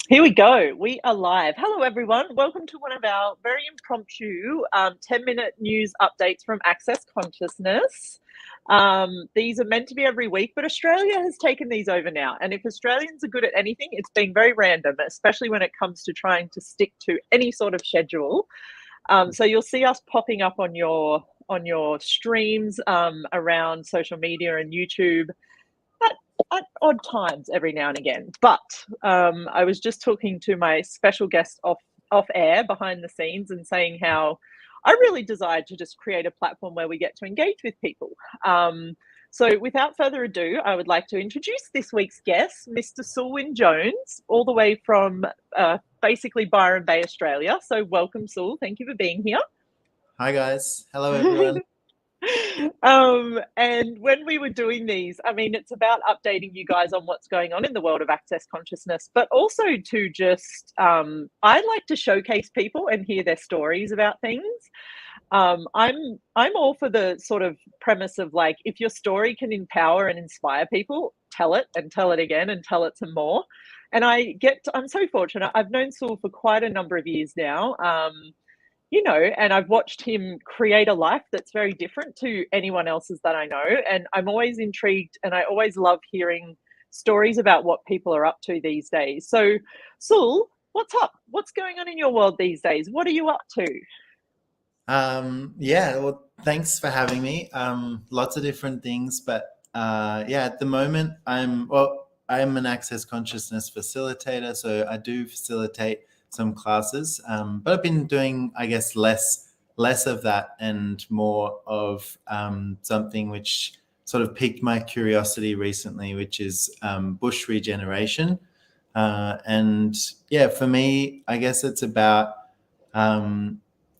Here we go. We are live. Hello, everyone. Welcome to one of our very impromptu 10-minute news updates from Access Consciousness. These are meant to be every week, but Australia has taken these over now. And if Australians are good at anything, it's been very random, especially when it comes to trying to stick to any sort of schedule. So you'll see us popping up on your streams around social media and YouTube at odd times every now and again. But I was just talking to my special guest off air behind the scenes and saying how I really desired to just create a platform where we get to engage with people. So without further ado, I would like to introduce this week's guest, Mr. Sul Wynne-Jones, all the way from basically Byron Bay, Australia. So welcome, Sul. Thank you for being here. Hi, guys. Hello, everyone. And when we were doing these, I mean, it's about updating you guys on what's going on in the world of access consciousness, but also to just, I like to showcase people and hear their stories about things. I'm all for the sort of premise of like, if your story can empower and inspire people, tell it and tell it again and tell it some more. And I'm so fortunate. I've known Sul for quite a number of years now. And I've watched him create a life that's very different to anyone else's that I know. And I'm always intrigued and I always love hearing stories about what people are up to these days. So, Sul, what's up? What's going on in your world these days? What are you up to? Well, thanks for having me. Lots of different things, but at the moment, I'm an access consciousness facilitator, so I do facilitate some classes, but I've been doing, I guess, less of that and more of something which sort of piqued my curiosity recently, which is bush regeneration. For me, I guess it's about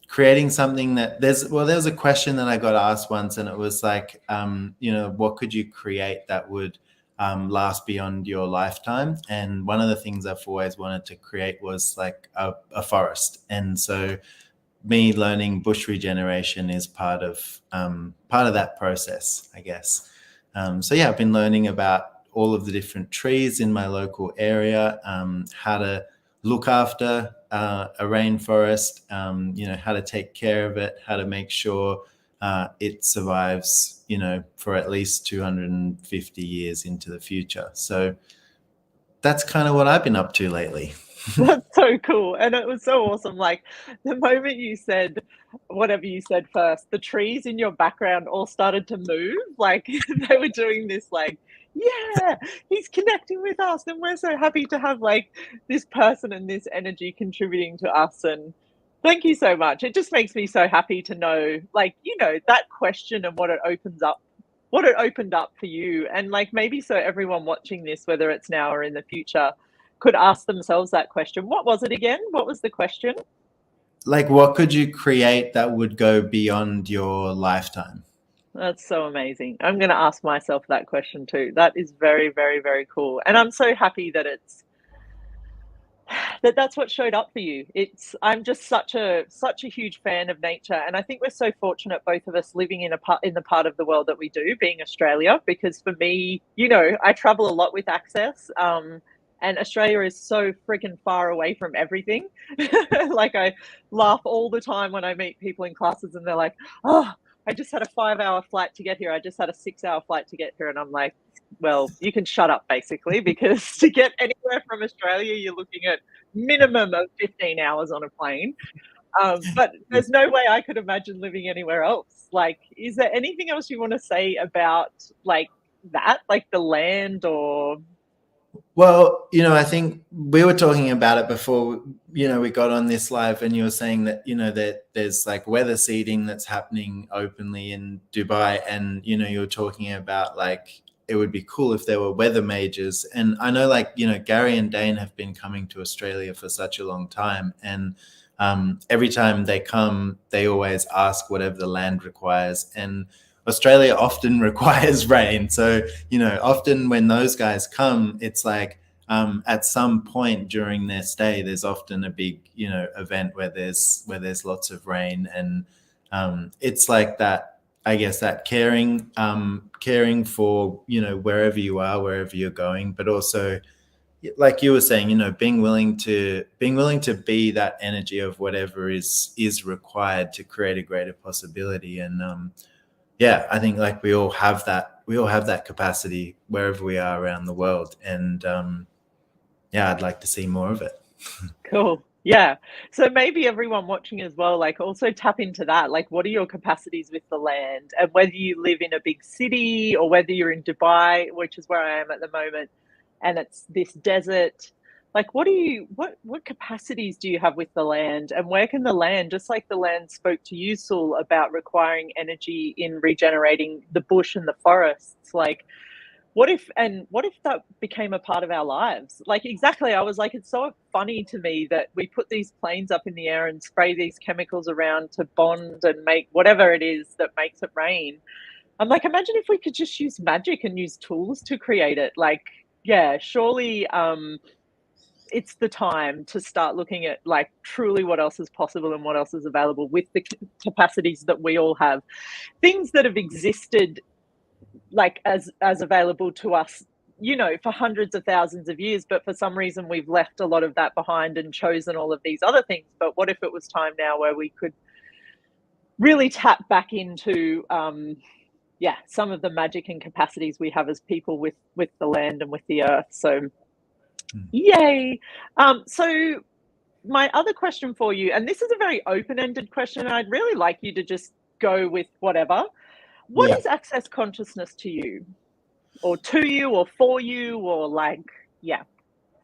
creating something that there was a question that I got asked once, and it was like, what could you create that would last beyond your lifetime? And one of the things I've always wanted to create was like a forest. And so me learning bush regeneration is part of that process, I guess. I've been learning about all of the different trees in my local area, how to look after a rainforest, how to take care of it, how to make sure it survives, for at least 250 years into the future. So that's kind of what I've been up to lately. That's so cool. And it was so awesome. Like the moment you said whatever you said first, the trees in your background all started to move. Like they were doing this, like, yeah, he's connecting with us. And we're so happy to have like this person and this energy contributing to us. And thank you so much. It just makes me so happy to know, like, that question and what it opened up for you. And like maybe so everyone watching this, whether it's now or in the future, could ask themselves that question. What was it again? What was the question? Like, what could you create that would go beyond your lifetime? That's so amazing. I'm going to ask myself that question too. That is very, very, very cool. And I'm so happy that that's what showed up for you. I'm just such a huge fan of nature, and I think we're so fortunate, both of us, living in the part of the world that we do, being Australia. Because for me, I travel a lot with Access, and Australia is so freaking far away from everything. Like I laugh all the time when I meet people in classes, and they're like, "Oh, I just had a 5-hour flight to get here. I just had a 6-hour flight to get here," and I'm like, well, you can shut up basically, because to get anywhere from Australia, you're looking at minimum of 15 hours on a plane. But there's no way I could imagine living anywhere else. Like, is there anything else you want to say about like that, like the land or? Well, I think we were talking about it before, we got on this live, and you were saying that, that there's like weather seeding that's happening openly in Dubai. And, you were talking about like, it would be cool if there were weather majors. And I know like, Gary and Dane have been coming to Australia for such a long time. And every time they come, they always ask whatever the land requires. And Australia often requires rain. So, often when those guys come, it's like at some point during their stay, there's often a big, event where there's lots of rain. And it's like that, I guess, that caring for, wherever you are, wherever you're going, but also like you were saying, being willing to be that energy of whatever is required to create a greater possibility. And yeah, I think like we all have that capacity wherever we are around the world. And yeah, I'd like to see more of it. Cool. Yeah. So maybe everyone watching as well, like also tap into that. Like, what are your capacities with the land? And whether you live in a big city or whether you're in Dubai, which is where I am at the moment, and it's this desert, like what capacities do you have with the land? And where can the land, just like the land spoke to you, Sul, about requiring energy in regenerating the bush and the forests, like what if that became a part of our lives? Like, exactly, I was like, it's so funny to me that we put these planes up in the air and spray these chemicals around to bond and make whatever it is that makes it rain. I'm like, imagine if we could just use magic and use tools to create it. Like, yeah, surely it's the time to start looking at like truly what else is possible and what else is available with the capacities that we all have, things that have existed like as available to us, for hundreds of thousands of years, but for some reason we've left a lot of that behind and chosen all of these other things. But what if it was time now where we could really tap back into some of the magic and capacities we have as people with the land and with the earth? So yay. So my other question for you, and this is a very open-ended question, and I'd really like you to just go with whatever. What is access consciousness to you, or for you, or like, yeah?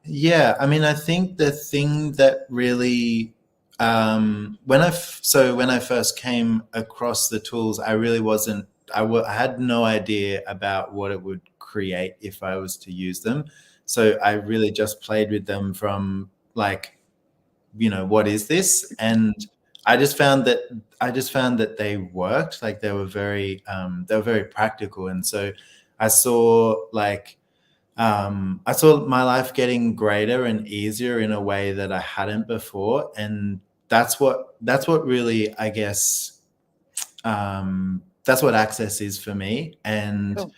Yeah, I mean, I think the thing that really, when I first came across the tools, I really wasn't, I had no idea about what it would create if I was to use them. So I really just played with them from like, what is this? And I just found that they worked. Like they were very practical. And so I saw I saw my life getting greater and easier in a way that I hadn't before. And that's what really, I guess, that's what access is for me. And Cool.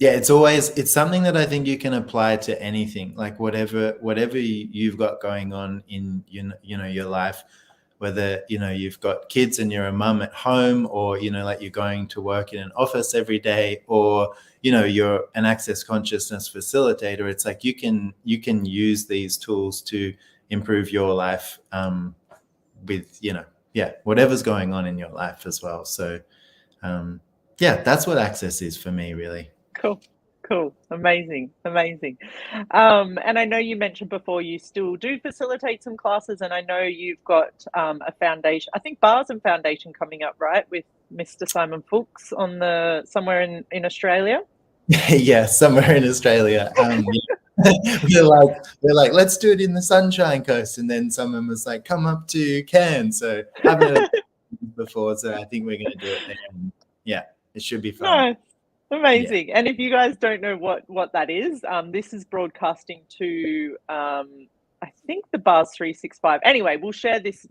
yeah, it's something that I think you can apply to anything, like whatever you've got going on in your life, whether you've got kids and you're a mum at home, or like you're going to work in an office every day, or you're an access consciousness facilitator. It's like you can use these tools to improve your life with whatever's going on in your life as well. So yeah, that's what access is for me, really. Cool. Amazing. And I know you mentioned before you still do facilitate some classes, and I know you've got a foundation, I think Bars and Foundation, coming up, right, with Mr. Simon Fuchs on somewhere in Australia. Yeah, somewhere in Australia. We're like, let's do it in the Sunshine Coast, and then someone was like, come up to Cairns. So I've never before, so I think we're going to do it there. And yeah, it should be fun. Nice. Amazing. Yeah. And if you guys don't know what that is, this is broadcasting to I think the Bars 365. Anyway, we'll share this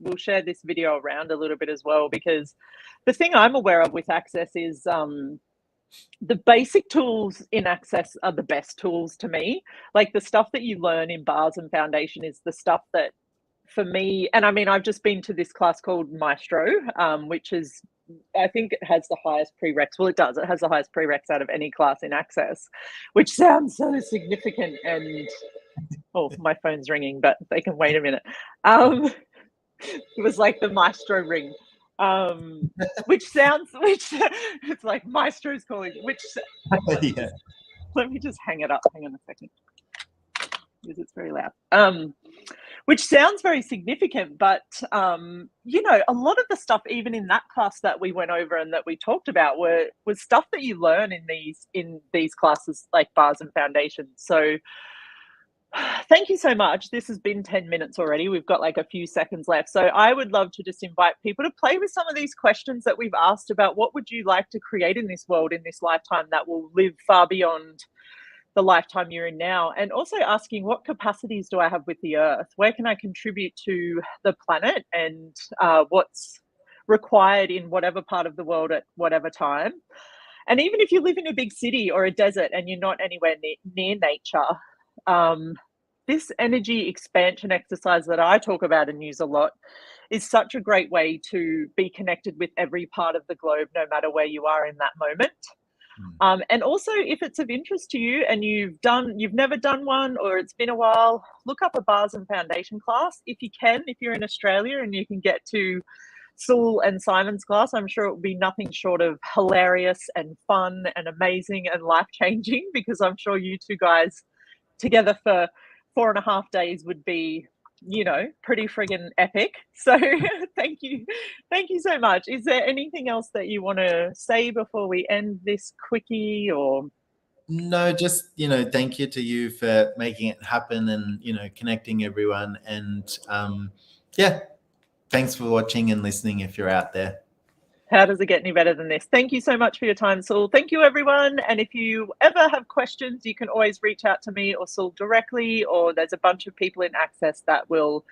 video around a little bit as well, because the thing I'm aware of with Access is the basic tools in Access are the best tools to me. Like the stuff that you learn in Bars and Foundation is the stuff that, for me, and I mean, I've just been to this class called Maestro, which is, I think it has the highest prereqs. Well, it does. It has the highest prereqs out of any class in Access, which sounds so significant. And oh, my phone's ringing, but they can wait a minute. It was like the Maestro ring, which it's like Maestro's calling. Which Yeah. Let me just hang it up. Hang on a second, because it's very loud. Which sounds very significant, but a lot of the stuff, even in that class that we went over and that we talked about, was stuff that you learn in these classes, like Bars and Foundations. So thank you so much. This has been 10 minutes already. We've got like a few seconds left. So I would love to just invite people to play with some of these questions that we've asked about what would you like to create in this world, in this lifetime, that will live far beyond the lifetime you're in now, and also asking, what capacities do I have with the earth? Where can I contribute to the planet, and what's required in whatever part of the world at whatever time? And even if you live in a big city or a desert and you're not anywhere near nature, this energy expansion exercise that I talk about and use a lot is such a great way to be connected with every part of the globe, no matter where you are in that moment. And also, if it's of interest to you and you've never done one or it's been a while, look up a bars and foundation class if you can. If you're in Australia and you can get to Sul and Simon's class, I'm sure it will be nothing short of hilarious and fun and amazing and life-changing, because I'm sure you two guys together for 4.5 days would be, pretty friggin' epic. So thank you so much. Is there anything else that you want to say before we end this quickie? Or no, just thank you to you for making it happen and connecting everyone. And yeah, thanks for watching and listening if you're out there. How does it get any better than this? Thank you so much for your time, Sul. Thank you, everyone. And if you ever have questions, you can always reach out to me or Sul directly, or there's a bunch of people in Access that will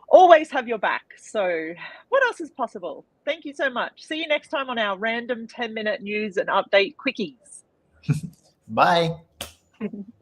always have your back. So what else is possible? Thank you so much. See you next time on our random 10-minute news and update quickies. Bye.